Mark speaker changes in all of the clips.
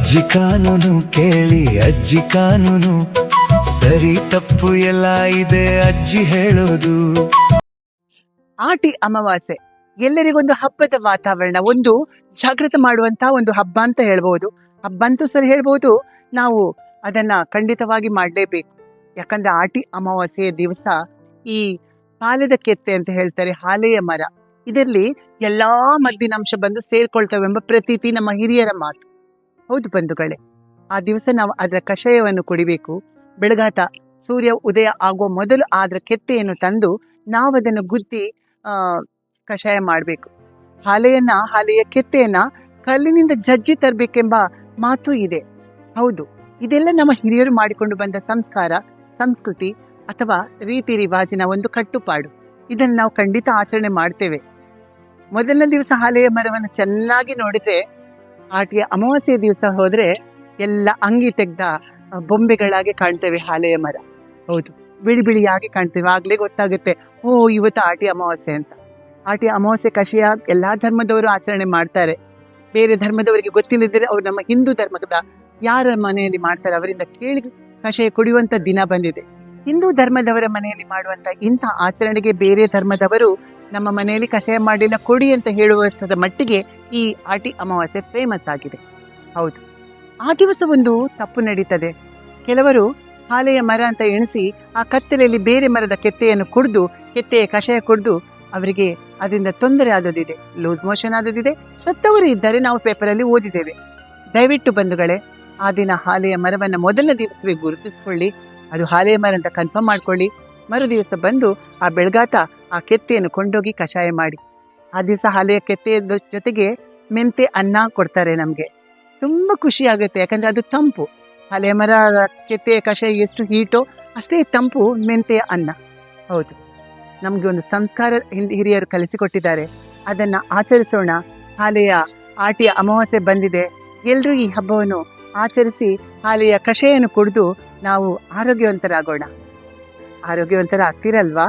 Speaker 1: ಅಜ್ಜಿ ಕಾನೂನು ಕೇಳಿ ಅಜ್ಜಿ ಕಾನೂನು, ಸರಿ ತಪ್ಪು ಎಲ್ಲ ಇದೆ ಅಜ್ಜಿ ಹೇಳೋದು.
Speaker 2: ಆಟಿ ಅಮಾವಾಸ್ಯೆ ಎಲ್ಲರಿಗೊಂದು ಹಬ್ಬದ ವಾತಾವರಣ, ಒಂದು ಜಾಗೃತ ಮಾಡುವಂತ ಒಂದು ಹಬ್ಬ ಅಂತ ಹೇಳ್ಬೋದು. ಹಬ್ಬ ಅಂತೂ ಸರಿ ಹೇಳ್ಬೋದು, ನಾವು ಅದನ್ನ ಖಂಡಿತವಾಗಿ ಮಾಡಲೇಬೇಕು. ಯಾಕಂದ್ರೆ ಆಟಿ ಅಮಾವಾಸ್ಯೆಯ ದಿವಸ ಈ ಪಾಲದ ಕೆತ್ತೆ ಅಂತ ಹೇಳ್ತಾರೆ, ಹಾಲೆಯ ಮರ, ಇದರಲ್ಲಿ ಎಲ್ಲಾ ಮದ್ದಿನಾಂಶ ಬಂದು ಸೇರ್ಕೊಳ್ತವೆಂಬ ಪ್ರತೀತಿ ನಮ್ಮ ಹಿರಿಯರ ಮಾತು. ಹೌದು ಬಂಧುಗಳೇ, ಆ ದಿವಸ ನಾವು ಅದರ ಕಷಾಯವನ್ನು ಕುಡಿಬೇಕು. ಬೆಳಗಾತ ಸೂರ್ಯ ಉದಯ ಆಗುವ ಮೊದಲು ಅದರ ಕೆತ್ತೆಯನ್ನು ತಂದು ನಾವು ಅದನ್ನು ಗುದ್ದಿ ಕಷಾಯ ಮಾಡಬೇಕು. ಹಾಲೆಯ ಕೆತ್ತೆಯನ್ನ ಕಲ್ಲಿನಿಂದ ಜಜ್ಜಿ ತರಬೇಕೆಂಬ ಮಾತು ಇದೆ. ಹೌದು, ಇದೆಲ್ಲ ನಮ್ಮ ಹಿರಿಯರು ಮಾಡಿಕೊಂಡು ಬಂದ ಸಂಸ್ಕಾರ, ಸಂಸ್ಕೃತಿ ಅಥವಾ ರೀತಿ ರಿವಾಜಿನ ಒಂದು ಕಟ್ಟುಪಾಡು. ಇದನ್ನು ನಾವು ಖಂಡಿತ ಆಚರಣೆ ಮಾಡ್ತೇವೆ. ಮೊದಲನೇ ದಿವಸ ಹಾಲೆಯ ಮರವನ್ನು ಚೆನ್ನಾಗಿ ನೋಡಿದ್ರೆ, ಆಟಿಯ ಅಮಾವಾಸ್ಯೆಯ ದಿವಸ ಹೋದ್ರೆ ಎಲ್ಲ ಅಂಗಿ ತೆಗ್ದ ಬೊಂಬೆಗಳಾಗಿ ಕಾಣ್ತೇವೆ ಹಾಲೆಯ ಮರ. ಹೌದು, ಬಿಳಿ ಬಿಳಿಯಾಗಿ ಕಾಣ್ತೇವೆ. ಆಗ್ಲೇ ಗೊತ್ತಾಗುತ್ತೆ, ಓ ಇವತ್ತು ಆಟಿ ಅಮಾವಾಸ್ಯೆ ಅಂತ. ಆಟಿ ಅಮಾವಾಸ್ಯೆ ಕಷಾಯ ಎಲ್ಲಾ ಧರ್ಮದವರು ಆಚರಣೆ ಮಾಡ್ತಾರೆ. ಬೇರೆ ಧರ್ಮದವರಿಗೆ ಗೊತ್ತಿಲ್ಲದಿದ್ರೆ ಅವ್ರು ನಮ್ಮ ಹಿಂದೂ ಧರ್ಮದ ಯಾರ ಮನೆಯಲ್ಲಿ ಮಾಡ್ತಾರೆ ಅವರಿಂದ ಕೇಳಿ ಕಷಾಯ ಕುಡಿಯುವಂತ ದಿನ ಬಂದಿದೆ. ಹಿಂದೂ ಧರ್ಮದವರ ಮನೆಯಲ್ಲಿ ಮಾಡುವಂತ ಇಂಥ ಆಚರಣೆಗೆ ಬೇರೆ ಧರ್ಮದವರು ನಮ್ಮ ಮನೆಯಲ್ಲಿ ಕಷಾಯ ಮಾಡಿಲ್ಲ ಕೊಡಿ ಅಂತ ಹೇಳುವಷ್ಟರ ಮಟ್ಟಿಗೆ ಈ ಆಟಿ ಅಮಾವಾಸ್ಯೆ ಫೇಮಸ್ ಆಗಿದೆ. ಹೌದು, ಆ ದಿವಸ ಒಂದು ತಪ್ಪು ನಡೀತದೆ. ಕೆಲವರು ಹಾಲೆಯ ಮರ ಅಂತ ಎಣಿಸಿ ಆ ಕತ್ತಲೆಯಲ್ಲಿ ಬೇರೆ ಮರದ ಕೆತ್ತೆಯನ್ನು ಕುಡಿದು, ಕೆತ್ತೆಯ ಕಷಾಯ ಕುಡಿದು ಅವರಿಗೆ ಅದರಿಂದ ತೊಂದರೆ ಆದದಿದೆ, ಲೂಸ್ ಮೋಷನ್ ಆದದಿದೆ, ಸತ್ತವರು ಇದ್ದಾರೆ, ನಾವು ಪೇಪರಲ್ಲಿ ಓದಿದ್ದೇವೆ. ದಯವಿಟ್ಟು ಬಂಧುಗಳೇ, ಆ ದಿನ ಹಾಲೆಯ ಮರವನ್ನು ಮೊದಲನೇ ದಿವಸವೇ ಗುರುತಿಸ್ಕೊಳ್ಳಿ, ಅದು ಹಾಲೆಯ ಮರ ಅಂತ ಕನ್ಫರ್ಮ್ ಮಾಡ್ಕೊಳ್ಳಿ. ಮರು ದಿವಸ ಬಂದು ಆ ಬೆಳಗಾತ ಆ ಕೆತ್ತೆಯನ್ನು ಕೊಂಡೋಗಿ ಕಷಾಯ ಮಾಡಿ. ಆ ದಿವಸ ಹಾಲೆಯ ಕೆತ್ತೆಯ ಜೊತೆಗೆ ಮೆಂತೆ ಅನ್ನ ಕೊಡ್ತಾರೆ. ನಮಗೆ ತುಂಬಾ ಖುಷಿ ಆಗುತ್ತೆ, ಯಾಕಂದ್ರೆ ಅದು ತಂಪು. ಹಾಲೆಯ ಮರ ಕೆತ್ತೆಯ ಕಷಾಯ ಎಷ್ಟು ಹೀಟೋ ಅಷ್ಟೇ ತಂಪು ಮೆಂತೆಯ ಅನ್ನ. ಹೌದು, ನಮ್ಗೆ ಒಂದು ಸಂಸ್ಕಾರ ಹಿರಿಯರು ಕಲಿಸಿಕೊಟ್ಟಿದ್ದಾರೆ, ಅದನ್ನ ಆಚರಿಸೋಣ. ಆಟಿಯ ಅಮಾವಾಸ್ಯೆ ಬಂದಿದೆ, ಎಲ್ರೂ ಈ ಹಬ್ಬವನ್ನು ಆಚರಿಸಿ ಹಾಲೆಯ ಕಷಾಯವನ್ನು ಕುಡಿದು ನಾವು ಆರೋಗ್ಯವಂತರಾಗೋಣ. ಆಗ್ತಿರಲ್ವಾ?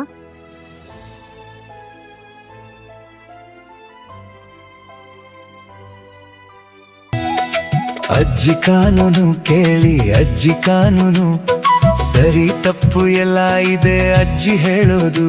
Speaker 1: ಅಜ್ಜಿ ಕಾನೂನು ಕೇಳಿ ಅಜ್ಜಿ ಕಾನೂನು, ಸರಿ ತಪ್ಪು ಎಲ್ಲ ಇದೆ ಅಜ್ಜಿ ಹೇಳೋದು.